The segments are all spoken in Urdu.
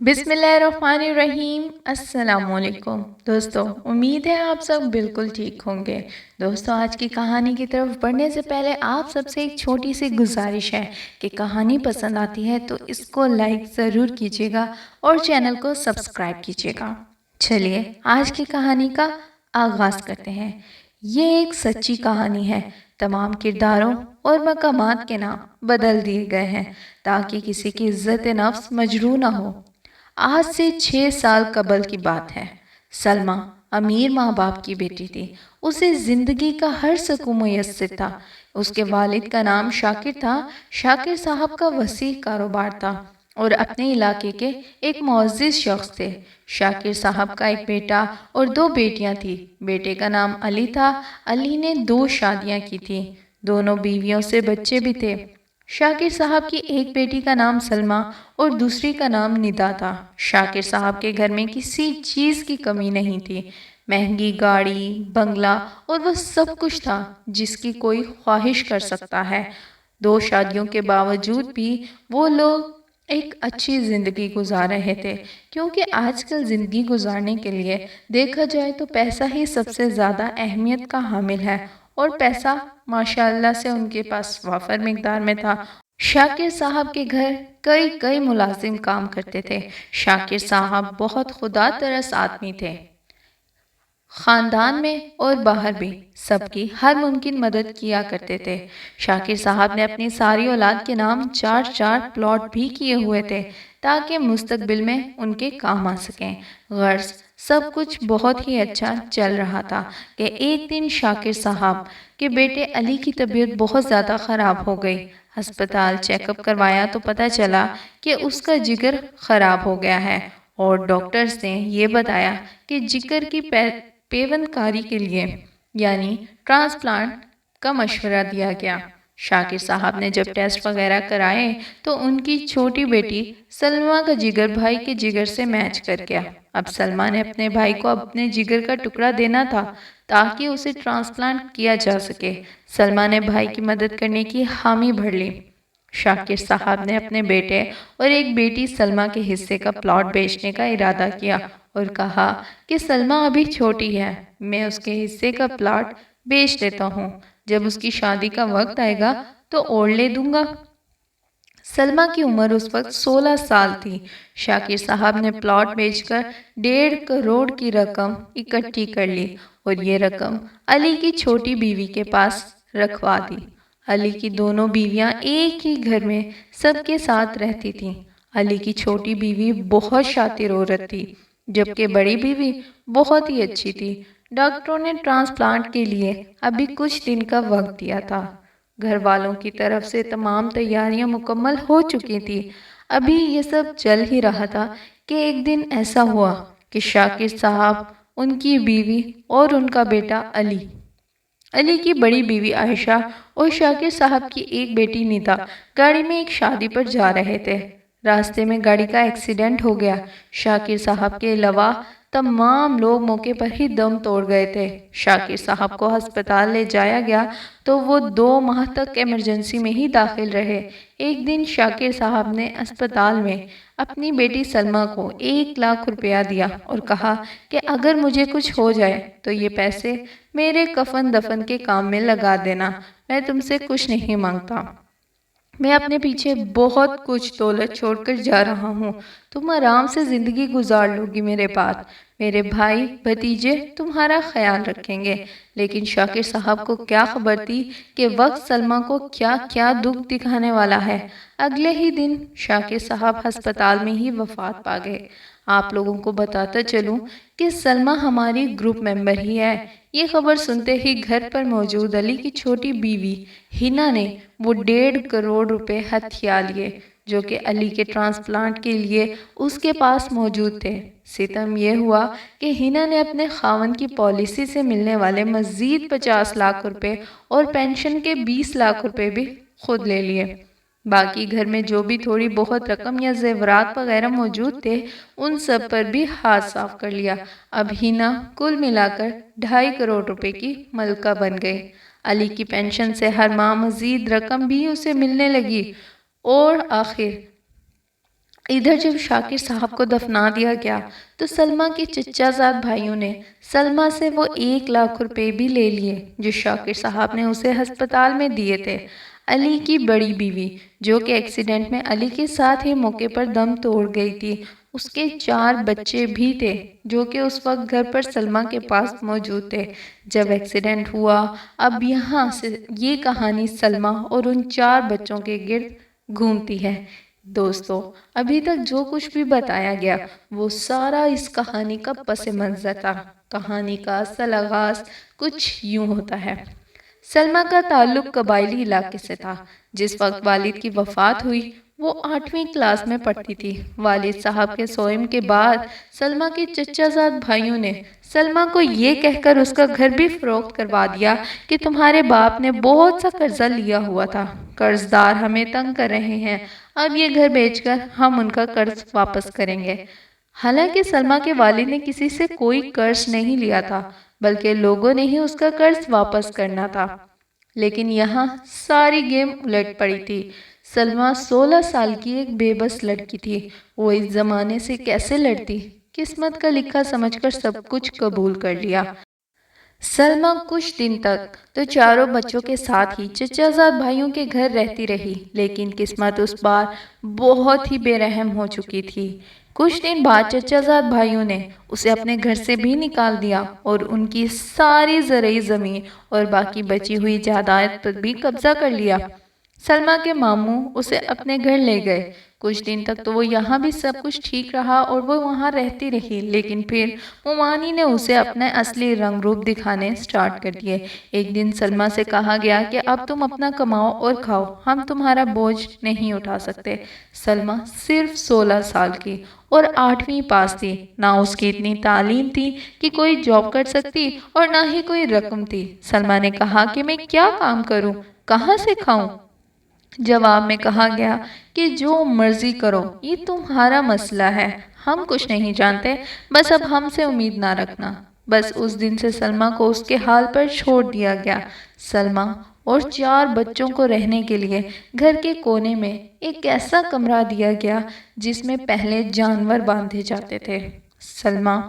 بسم اللہ الرحمن الرحیم۔ السلام علیکم دوستو، امید ہے آپ سب بالکل ٹھیک ہوں گے۔ دوستو، آج کی کہانی کی طرف بڑھنے سے پہلے آپ سب سے ایک چھوٹی سی گزارش ہے کہ کہانی پسند آتی ہے تو اس کو لائک ضرور کیجیے گا اور چینل کو سبسکرائب کیجیے گا۔ چلیے آج کی کہانی کا آغاز کرتے ہیں۔ یہ ایک سچی کہانی ہے۔ تمام کرداروں اور مقامات کے نام بدل دیے گئے ہیں تاکہ کسی کی عزت نفس مجروح نہ ہو۔ آج سے 6 سال قبل کی بات ہے۔ سلمیٰ امیر ماں باپ کی بیٹی تھی۔ اسے زندگی کا ہر سکون میسر تھا۔ اس کے والد کا نام شاکر تھا۔ شاکر صاحب کا وسیع کاروبار تھا اور اپنے علاقے کے ایک معزز شخص تھے۔ شاکر صاحب کا ایک بیٹا اور 2 بیٹیاں تھیں۔ بیٹے کا نام علی تھا۔ علی نے 2 شادیاں کی تھیں، دونوں بیویوں سے بچے بھی تھے۔ شاکر صاحب کی ایک بیٹی کا نام سلمیٰ اور دوسری کا نام ندا تھا۔ شاکر صاحب کے گھر میں کسی چیز کی کمی نہیں تھی۔ مہنگی گاڑی، بنگلہ اور وہ سب کچھ تھا جس کی کوئی خواہش کر سکتا ہے۔ 2 شادیوں کے باوجود بھی وہ لوگ ایک اچھی زندگی گزار رہے تھے، کیونکہ آج کل زندگی گزارنے کے لیے دیکھا جائے تو پیسہ ہی سب سے زیادہ اہمیت کا حامل ہے، اور پیسہ ماشاءاللہ سے ان کے پاس وافر مقدار میں تھا۔ شاکر صاحب کے گھر کئی ملازم کام کرتے تھے۔ شاکر صاحب بہت خدا ترس آدمی تھے۔ خاندان میں اور باہر بھی سب کی ہر ممکن مدد کیا کرتے تھے۔ شاکر صاحب نے اپنی ساری اولاد کے نام 4 پلاٹ بھی کیے ہوئے تھے تاکہ مستقبل میں ان کے کام آ سکیں۔ غرض سب کچھ بہت ہی اچھا چل رہا تھا کہ ایک دن شاکر صاحب کے بیٹے علی کی طبیعت بہت زیادہ خراب ہو گئی۔ ہسپتال چیک اپ کروایا تو پتہ چلا کہ اس کا جگر خراب ہو گیا ہے، اور ڈاکٹرز نے یہ بتایا کہ جگر کی پیوند کاری کے لیے یعنی ٹرانسپلانٹ کا مشورہ دیا گیا۔ شاکر صاحب نے جب ٹیسٹ وغیرہ کرائے تو ان کی چھوٹی بیٹی سلمیٰ کا جگر بھائی کے جگر سے میچ کر گیا۔ اب سلمیٰ نے اپنے بھائی کو اپنے جگر کا ٹکڑا دینا تھا تاکہ اسے ٹرانسپلانٹ کیا جا سکے۔ سلمیٰ نے بھائی کی مدد کرنے کی حامی بھر لی۔ شاکر صاحب نے اپنے بیٹے اور ایک بیٹی سلمیٰ کے حصے کا پلاٹ بیچنے کا ارادہ کیا اور کہا کہ سلمیٰ ابھی چھوٹی ہے، میں اس کے حصے کا پلاٹ بیچ دیتا ہوں، جب اس کی شادی کا وقت آئے گا تو اور لے دوں گا۔ سلمیٰ کی عمر اس وقت 16 سال تھی۔ شاکر صاحب نے پلاٹ بیچ کر 1.5 کروڑ کی رقم اکٹھی کر لی اور یہ رقم علی کی چھوٹی بیوی کے پاس رکھوا دی۔ علی کی دونوں بیویاں ایک ہی گھر میں سب کے ساتھ رہتی تھیں۔ علی کی چھوٹی بیوی بہت شاطر عورت تھی، جبکہ بڑی بیوی بہت ہی اچھی تھی۔ ڈاکٹروں نے ٹرانسپلانٹ کے لیے ابھی کچھ دن کا وقت دیا تھا۔ گھر والوں کی طرف سے تمام تیاریاں مکمل ہو چکی تھی۔ ابھی یہ سب چل ہی رہا تھا کہ ایک دن ایسا ہوا کہ شاکر صاحب، ان کی بیوی اور ان کا بیٹا علی کی بڑی بیوی عائشہ اور شاکر صاحب کی ایک بیٹی ندا گاڑی میں ایک شادی پر جا رہے تھے۔ راستے میں گاڑی کا ایکسیڈنٹ ہو گیا۔ شاکر صاحب کے علاوہ تمام لوگ موقع پر ہی دم توڑ گئے تھے۔ شاکر صاحب کو ہسپتال لے جایا گیا تو وہ 2 ماہ تک ایمرجنسی میں ہی داخل رہے۔ ایک دن شاکر صاحب نے اسپتال میں اپنی بیٹی سلمیٰ کو 1 لاکھ روپیہ دیا اور کہا کہ اگر مجھے کچھ ہو جائے تو یہ پیسے میرے کفن دفن کے کام میں لگا دینا، میں تم سے کچھ نہیں مانگتا۔ میں اپنے پیچھے بہت کچھ دولت چھوڑ کر جا رہا ہوں، تم آرام سے زندگی گزار لو گی میرے بعد، میرے بھائی بھتیجے تمہارا خیال رکھیں گے۔ لیکن شاکر صاحب کو کیا خبر تھی کہ وقت سلمیٰ کو کیا کیا دکھ دکھانے والا ہے۔ اگلے ہی دن شاکر صاحب ہسپتال میں ہی وفات پا گئے۔ آپ لوگوں کو بتاتا چلوں کہ سلمیٰ ہماری گروپ ممبر ہی ہے۔ یہ خبر سنتے ہی گھر پر موجود علی کی چھوٹی بیوی ہنا نے وہ 1.5 کروڑ روپے ہتھیا لیے جو کہ علی کے ٹرانسپلانٹ کے لیے اس کے پاس موجود تھے۔ ستم یہ ہوا کہ ہنا نے اپنے خاوند کی پالیسی سے ملنے والے مزید 50 لاکھ روپے اور پینشن کے 20 لاکھ روپے بھی خود لے لیے۔ باقی گھر میں جو بھی تھوڑی بہت رقم یا زیورات وغیرہ موجود تھے ان سب پر بھی ہاتھ صاف کر لیا۔ اب ہنا کل ملا کر 2.5 کروڑ روپے کی ملکہ بن گئی۔ علی کی پینشن سے ہر ماہ مزید رقم بھی اسے ملنے لگی اور آخر ادھر جب شاکر صاحب کو دفنا دیا گیا تو سلمہ کے چچا زاد بھائیوں نے سلمہ سے وہ 1 لاکھ روپے بھی لے لیے جو شاکر صاحب نے اسے ہسپتال میں دیے تھے۔ علی کی بڑی بیوی جو کہ ایکسیڈنٹ میں علی کے ساتھ ہی موقع پر دم توڑ گئی تھی، اس کے 4 بچے بھی تھے جو کہ اس وقت گھر پر سلمہ کے پاس موجود تھے جب ایکسیڈنٹ ہوا۔ اب یہاں سے یہ کہانی سلمہ اور ان 4 بچوں کے گرد گھومتی ہے۔ دوستو، ابھی تک جو کچھ بھی بتایا گیا وہ سارا اس کہانی کا پس منظر تھا۔ کہانی کا اصل آغاز کچھ یوں ہوتا ہے۔ سلمہ کا تعلق قبائلی علاقے سے تھا۔ جس وقت والد کی وفات ہوئی وہ 8ویں کلاس میں پڑھتی تھی۔ والد صاحب کے سوئم کے بعد سلمہ کے چچا زاد بھائیوں نے سلمہ کو یہ کہہ کر اس کا گھر بھی فروخت کروا دیا کہ تمہارے باپ نے بہت سا قرضہ لیا ہوا تھا، قرض دار ہمیں تنگ کر رہے ہیں، اب یہ گھر بیچ کر ہم ان کا قرض واپس کریں گے۔ حالانکہ سلمہ کے والد نے کسی سے کوئی قرض نہیں لیا تھا بلکہ لوگوں نے ہی اس کا قرض واپس کرنا تھا، لیکن یہاں ساری گیم الٹ پڑی تھی۔ سلمہ 16 سال کی ایک بے بس لڑکی تھی۔ وہ اس زمانے سے کیسے لڑتی؟ قسمت کا لکھا سمجھ کر سب کچھ قبول کر لیا۔ سلمہ کچھ دن تک تو 4 بچوں کے ساتھ ہی چچا زاد بھائیوں کے گھر رہتی رہی، لیکن قسمت اس بار بہت ہی بے رحم ہو چکی تھی۔ کچھ دن بعد چچا زاد بھائیوں نے اسے اپنے گھر سے بھی نکال دیا اور ان کی ساری زرعی زمین اور باقی بچی ہوئی جائیداد پر بھی قبضہ کر لیا۔ سلمہ کے ماموں اسے اپنے گھر لے گئے۔ کچھ دن تک تو وہ یہاں بھی سب کچھ ٹھیک رہا اور وہ وہاں رہتی رہی، لیکن پھر مومانی نے اسے اپنا اصلی رنگ روپ دکھانے سٹارٹ کر دیے۔ ایک دن سلمہ سے کہا گیا کہ اب تم اپنا کماؤ اور کھاؤ، ہم تمہارا بوجھ نہیں اٹھا سکتے۔ سلمہ صرف 16 سال کی اور 8ویں پاس تھی، نہ اس کی اتنی تعلیم تھی کہ کوئی جاب کر سکتی اور نہ ہی کوئی رقم تھی۔ سلمہ نے کہا کہ میں کیا کام کروں، کہاں سے کھاؤں؟ جواب میں کہا گیا کہ جو مرضی کرو، یہ تمہارا مسئلہ ہے، ہم کچھ نہیں جانتے، بس اب ہم سے امید نہ رکھنا۔ بس اس دن سے سلمہ کو اس کے حال پر چھوڑ دیا گیا۔ سلمہ اور 4 بچوں کو رہنے کے لیے گھر کے کونے میں ایک ایسا کمرہ دیا گیا جس میں پہلے جانور باندھے جاتے تھے۔ سلمہ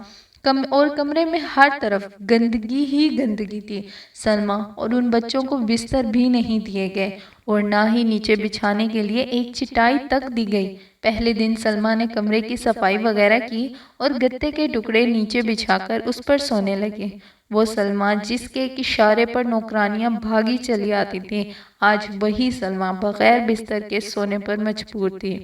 اور کمرے میں ہر طرف گندگی ہی گندگی تھی۔ سلمہ اور ان بچوں کو بستر بھی نہیں دیے گئے اور نہ ہی نیچے بچھانے کے لیے ایک چٹائی تک دی گئی۔ پہلے دن سلمہ نے کمرے کی صفائی وغیرہ کی اور گتے کے ٹکڑے نیچے بچھا کر اس پر سونے لگے۔ وہ سلمہ جس کے ایک اشارے پر نوکرانیاں بھاگی چلی آتی تھیں، آج وہی سلمہ بغیر بستر کے سونے پر مجبور تھی۔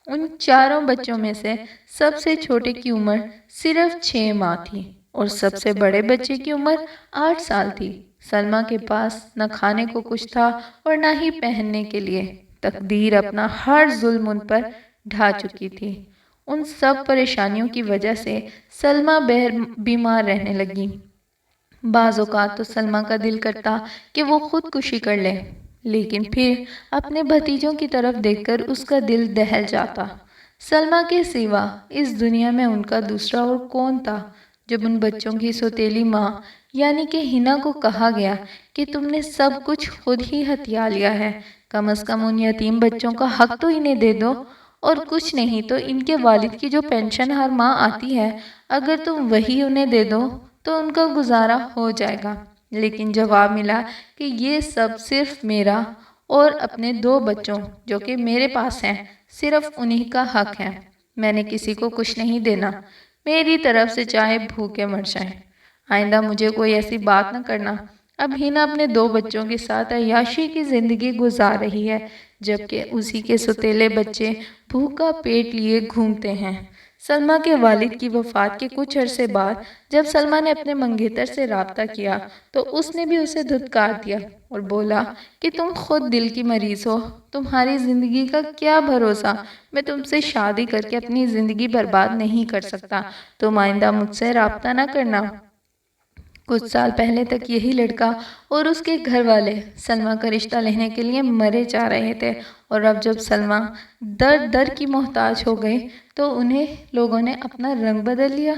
ان 4 بچوں میں سے سب سے چھوٹے کی عمر صرف 6 ماہ تھی اور سب سے بڑے بچے کی عمر 8 سال تھی۔ سلمہ کے پاس نہ کھانے کو کچھ تھا اور نہ ہی پہننے کے لیے۔ تقدیر اپنا ہر ظلم ان پر ڈھا چکی تھی۔ ان سب پریشانیوں کی وجہ سے سلمہ بیمار رہنے لگی۔ بعض اوقات تو سلمہ کا دل کرتا کہ وہ خودکشی کر لے، لیکن پھر اپنے بھتیجوں کی طرف دیکھ کر اس کا دل دہل جاتا۔ سلمہ کے سوا اس دنیا میں ان کا دوسرا اور کون تھا؟ جب ان بچوں کی سوتیلی ماں یعنی کہ ہنا کو کہا گیا کہ تم نے سب کچھ خود ہی ہتھیا لیا ہے، کم از کم ان یتیم بچوں کا حق تو انہیں دے دو، اور کچھ نہیں تو ان کے والد کی جو پینشن ہر ماہ آتی ہے اگر تم وہی انہیں دے دو تو ان کا گزارا ہو جائے گا۔ لیکن جواب ملا کہ یہ سب صرف میرا اور اپنے 2 بچوں جو کہ میرے پاس ہیں، صرف انہی کا حق ہے، میں نے کسی کو کچھ نہیں دینا، میری طرف سے چاہے بھوکے مر جائیں، آئندہ مجھے کوئی ایسی بات نہ کرنا۔ اب ہنا اپنے 2 بچوں کے ساتھ عیاشی کی زندگی گزار رہی ہے، جبکہ اسی کے سوتیلے بچے بھوکا پیٹ لیے گھومتے ہیں۔ سلمہ کے والد کی وفات کے کچھ عرصے بعد جب سلمہ نے اپنے منگیتر سے رابطہ کیا تو اس نے بھی اسے دھتکار دیا اور بولا کہ تم خود دل کی مریض ہو، تمہاری زندگی کا کیا بھروسہ، میں تم سے شادی کر کے اپنی زندگی برباد نہیں کر سکتا، تم آئندہ مجھ سے رابطہ نہ کرنا۔ کچھ سال پہلے تک یہی لڑکا اور اس کے گھر والے سلمہ کا رشتہ لینے کے لیے مرے جا رہے تھے، اور اب جب سلمہ در در کی محتاج ہو گئی تو انہیں لوگوں نے اپنا رنگ بدل لیا۔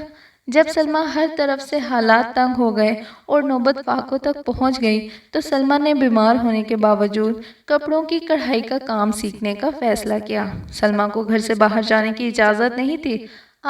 جب سلمیٰ ہر طرف سے حالات تنگ ہو گئے اور نوبت فاقوں تک پہنچ گئی تو سلمیٰ نے بیمار ہونے کے باوجود کپڑوں کی کڑھائی کا کام سیکھنے کا فیصلہ کیا۔ سلمیٰ کو گھر سے باہر جانے کی اجازت نہیں تھی۔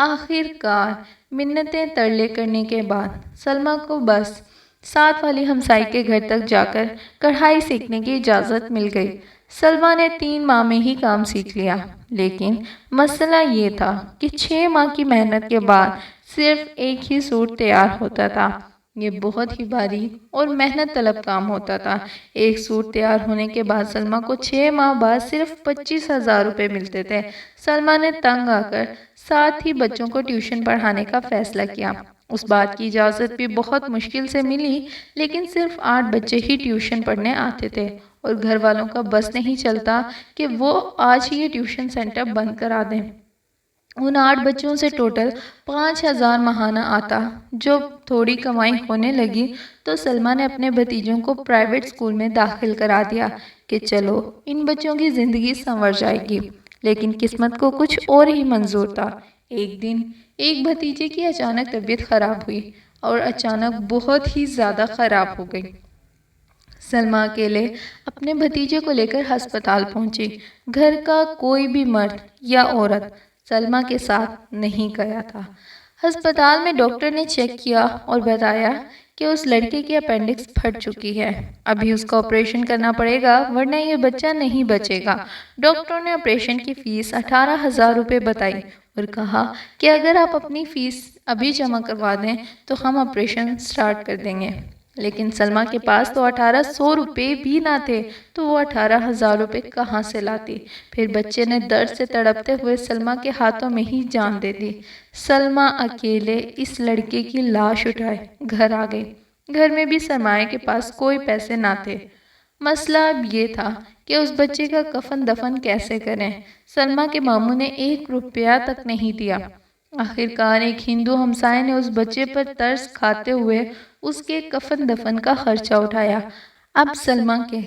آخر کار منتیں ترلے کرنے کے بعد سلمیٰ کو بس ساتھ والی ہمسائی کے گھر تک جا کر کڑھائی سیکھنے کی اجازت مل گئی۔ سلمیٰ نے 3 ماہ میں ہی کام سیکھ لیا، لیکن مسئلہ یہ تھا کہ 6 ماہ کی محنت کے بعد صرف ایک ہی سوٹ تیار ہوتا تھا۔ یہ بہت ہی باریک اور محنت طلب کام ہوتا تھا۔ ایک سوٹ تیار ہونے کے بعد سلمیٰ کو 6 ماہ بعد صرف 25,000 روپے ملتے تھے۔ سلمیٰ نے تنگ آ کر 7 ہی بچوں کو ٹیوشن پڑھانے کا فیصلہ کیا۔ اس بات کی اجازت بھی بہت مشکل سے ملی، لیکن صرف 8 بچے ہی ٹیوشن پڑھنے آتے تھے اور گھر والوں کا بس نہیں چلتا کہ وہ آج ہی یہ ٹیوشن سینٹر بند کرا دیں۔ ان 8 بچوں سے ٹوٹل 5,000 ماہانہ آتا۔ جب تھوڑی کمائی ہونے لگی تو سلمیٰ نے اپنے بھتیجوں کو پرائیویٹ اسکول میں داخل کرا دیا کہ چلو ان بچوں کی زندگی سنور جائے گی، لیکن قسمت کو کچھ اور ہی منظور تھا۔ ایک دن ایک بھتیجے کی اچانک طبیعت خراب ہوئی اور اچانک بہت ہی زیادہ خراب ہو گئی۔ سلمیٰ اکیلے اپنے بھتیجے کو لے کر ہسپتال پہنچی۔ گھر کا کوئی بھی مرد یا عورت سلمیٰ کے ساتھ نہیں گیا تھا۔ ہسپتال میں ڈاکٹر نے چیک کیا اور بتایا کہ اس لڑکے کی اپینڈکس پھٹ چکی ہے، ابھی اس کا آپریشن کرنا پڑے گا ورنہ یہ بچہ نہیں بچے گا۔ ڈاکٹر نے آپریشن کی فیس 18,000 روپے بتائی اور کہا کہ اگر آپ اپنی فیس ابھی جمع کروا دیں تو ہم آپریشن سٹارٹ کر دیں گے۔ لیکن سلمیٰ کے پاس تو 1,800 روپے بھی نہ تھے تو وہ 18,000 روپے کہاں سے لاتی؟ پھر بچے نے درد سے تڑپتے ہوئے سلمیٰ کے ہاتھوں میں ہی جان دے دی۔ سلمیٰ اکیلے اس لڑکے کی لاش اٹھائے گھر آ گئی۔ گھر میں بھی سرمایہ کے پاس کوئی پیسے نہ تھے۔ مسئلہ اب یہ تھا کہ اس بچے کا کفن دفن کیسے کریں۔ سلمیٰ کے ماموں نے 1 روپیہ تک نہیں دیا۔ آخر کار ایک ہندو ہمسائے نے اس بچے پر ترس کھاتے ہوئے اس کے کفن دفن کا خرچہ اٹھایا۔ اب سلمیٰ کے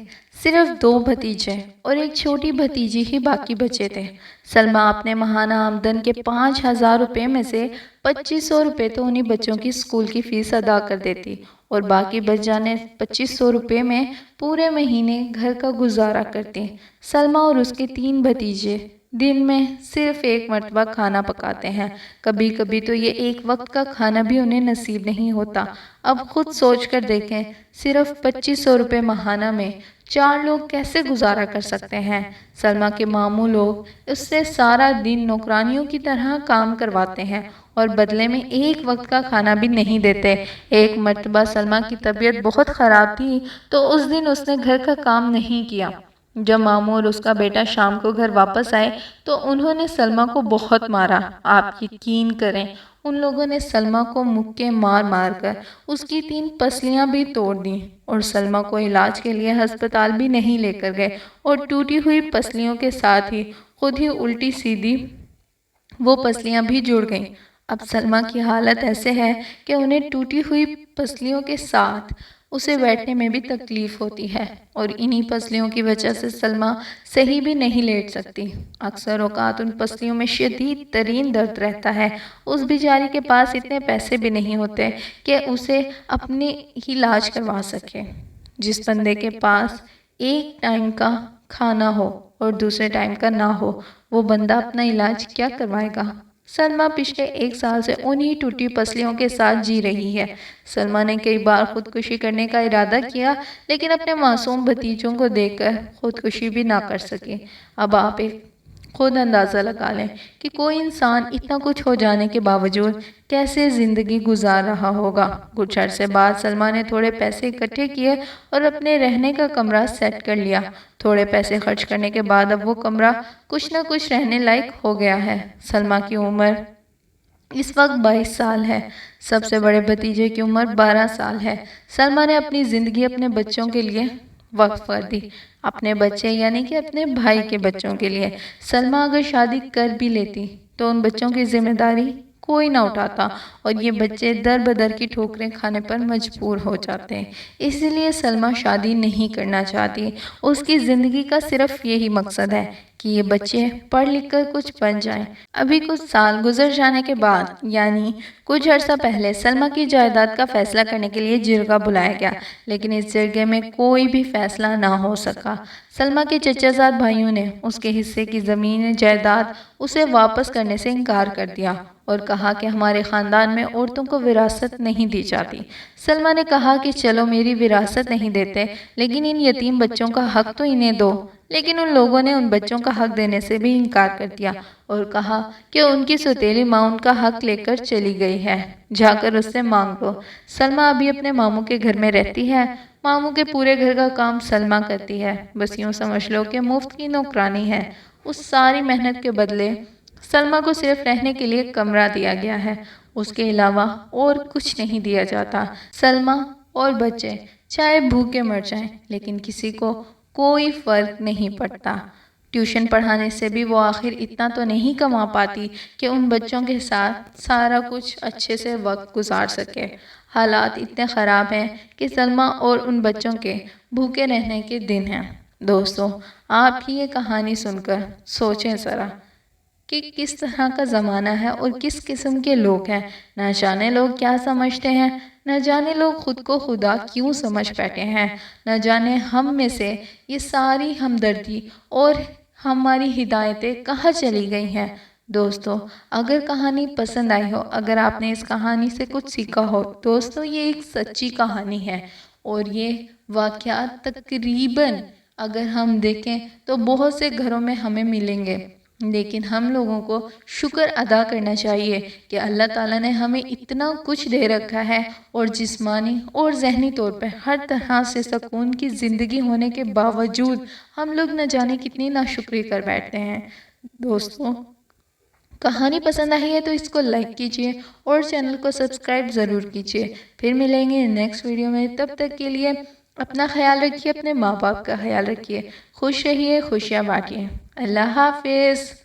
صرف 2 بھتیجے اور ایک چھوٹی بھتیجی ہی باقی بچے تھے۔ سلمیٰ اپنے ماہانہ آمدن کے 5,000 روپے میں سے 2,500 روپے تو انہی بچوں کی اسکول کی فیس ادا کر دیتی اور باقی بچ جانے 2,500 روپے میں پورے مہینے گھر کا گزارا کرتی۔ سلمیٰ اور اس کے 3 بھتیجے دن میں صرف 1 مرتبہ کھانا پکاتے ہیں، کبھی کبھی تو یہ 1 وقت کا کھانا بھی انہیں نصیب نہیں ہوتا۔ اب خود سوچ کر دیکھیں، صرف 2,500 روپے ماہانہ میں 4 لوگ کیسے گزارا کر سکتے ہیں؟ سلمیٰ کے ماموں لوگ اس سے سارا دن نوکرانیوں کی طرح کام کرواتے ہیں اور بدلے میں 1 وقت کا کھانا بھی نہیں دیتے۔ ایک مرتبہ سلمیٰ کی طبیعت بہت خراب تھی تو اس دن اس نے گھر کا کام نہیں کیا۔ جب ماموں اور اس کا بیٹا شام کو گھر واپس آئے تو انہوں نے سلمیٰ کو بہت مارا۔ آپ یقین کریں ان لوگوں نے سلمیٰ کو مکے مار مار کر اس کی 3 پسلیاں بھی توڑ دیں اور سلمیٰ کو علاج کے لیے ہسپتال بھی نہیں لے کر گئے اور ٹوٹی ہوئی پسلیوں کے ساتھ ہی خود ہی الٹی سیدھی وہ پسلیاں بھی جڑ گئیں۔ اب سلمیٰ کی حالت ایسے ہے کہ انہیں ٹوٹی ہوئی پسلیوں کے ساتھ اسے بیٹھنے میں بھی تکلیف ہوتی ہے اور انہی پسلیوں کی وجہ سے سلمیٰ صحیح بھی نہیں لیٹ سکتی۔ اکثر اوقات ان پسلیوں میں شدید ترین درد رہتا ہے۔ اس بیچاری کے پاس اتنے پیسے بھی نہیں ہوتے کہ اسے اپنی علاج کروا سکے۔ جس بندے کے پاس ایک ٹائم کا کھانا ہو اور دوسرے ٹائم کا نہ ہو، وہ بندہ اپنا علاج کیا کروائے گا؟ سلمیٰ پچھلے 1 سال سے انہی ٹوٹی پسلیوں کے ساتھ جی رہی ہے۔ سلمیٰ نے کئی بار خودکشی کرنے کا ارادہ کیا لیکن اپنے معصوم بھتیجوں کو دیکھ کر خودکشی بھی نہ کر سکی۔ اب آپ خود اندازہ لگا لیں کہ کوئی انسان اتنا کچھ ہو جانے کے باوجود کیسے زندگی گزار رہا ہوگا۔ کچھ عرصے بعد سلمیٰ نے تھوڑے پیسے اکٹھے کیے اور اپنے رہنے کا کمرہ سیٹ کر لیا۔ تھوڑے پیسے خرچ کرنے کے بعد اب وہ کمرہ کچھ نہ کچھ رہنے لائق ہو گیا ہے۔ سلمیٰ کی عمر اس وقت 22 سال ہے۔ سب سے بڑے بھتیجے کی عمر 12 سال ہے۔ سلمیٰ نے اپنی زندگی اپنے بچوں کے لیے وقف کر دی، اپنے بچے یعنی کہ اپنے بھائی کے بچوں کے لیے۔ سلمیٰ اگر شادی کر بھی لیتی تو ان بچوں کی ذمہ داری کوئی نہ اٹھاتا اور یہ بچے در بدر کی ٹھوکریں کھانے پر مجبور ہو جاتے ہیں۔ اسی لیے سلمیٰ شادی نہیں کرنا چاہتی۔ اس کی زندگی کا صرف یہی مقصد ہے کہ یہ بچے پڑھ لکھ کر کچھ بن جائیں۔ ابھی کچھ سال گزر جانے کے بعد یعنی کچھ عرصہ پہلے سلمیٰ کی جائیداد کا فیصلہ کرنے کے لیے جرگہ بلایا گیا، لیکن اس جرگے میں کوئی بھی فیصلہ نہ ہو سکا۔ سلمیٰ کے چچا زاد بھائیوں نے اس کے حصے کی زمین جائیداد اسے واپس کرنے سے انکار کر دیا اور کہا کہ ہمارے خاندان میں عورتوں کو وراثت نہیں دی جاتی۔ سلمیٰ نے کہا کہ چلو میری وراثت نہیں دیتے، لیکن ان یتیم بچوں کا حق تو انہیں دو۔ لیکن ان لوگوں نے ان بچوں کا حق دینے سے بھی انکار کر دیا اور کہا کہ ان کی سوتیلی ماں ان کا حق لے کر چلی گئی ہے، جا کر اس سے مانگ لو۔ سلمیٰ ابھی اپنے ماموں کے گھر میں رہتی ہے۔ ماموں کے پورے گھر کا کام سلمیٰ کرتی ہے، بس یوں سمجھ لو کہ مفت کی نوکرانی ہے۔ اس ساری محنت کے بدلے سلمیٰ کو صرف رہنے کے لیے کمرہ دیا گیا ہے، اس کے علاوہ اور کچھ نہیں دیا جاتا۔ سلمیٰ اور بچے چاہے بھوکے مر جائیں، لیکن کسی کو کوئی فرق نہیں پڑتا۔ ٹیوشن پڑھانے سے بھی وہ آخر اتنا تو نہیں کما پاتی کہ ان بچوں کے ساتھ سارا کچھ اچھے سے وقت گزار سکے۔ حالات اتنے خراب ہیں کہ سلمیٰ اور ان بچوں کے بھوکے رہنے کے دن ہیں۔ دوستو، آپ ہی یہ کہانی سن کر سوچیں ذرا کہ کس طرح کا زمانہ ہے اور کس قسم کے لوگ ہیں۔ نہ جانے لوگ کیا سمجھتے ہیں، نہ جانے لوگ خود کو خدا کیوں سمجھ بیٹھے ہیں، نہ جانے ہم میں سے یہ ساری ہمدردی اور ہماری ہدایتیں کہاں چلی گئی ہیں۔ دوستو، اگر کہانی پسند آئی ہو، اگر آپ نے اس کہانی سے کچھ سیکھا ہو، دوستو یہ ایک سچی کہانی ہے اور یہ واقعات تقریباً اگر ہم دیکھیں تو بہت سے گھروں میں ہمیں ملیں گے، لیکن ہم لوگوں کو شکر ادا کرنا چاہیے کہ اللہ تعالیٰ نے ہمیں اتنا کچھ دے رکھا ہے اور جسمانی اور ذہنی طور پہ ہر طرح سے سکون کی زندگی ہونے کے باوجود ہم لوگ نہ جانے کتنی ناشکری کر بیٹھتے ہیں۔ دوستو، کہانی پسند آئی ہے تو اس کو لائک کیجئے اور چینل کو سبسکرائب ضرور کیجئے۔ پھر ملیں گے نیکسٹ ویڈیو میں، تب تک کے لیے اپنا خیال رکھیے، اپنے ماں باپ کا خیال رکھیے، خوش رہیے، خوشیاں بانٹیے۔ اللہ حافظ۔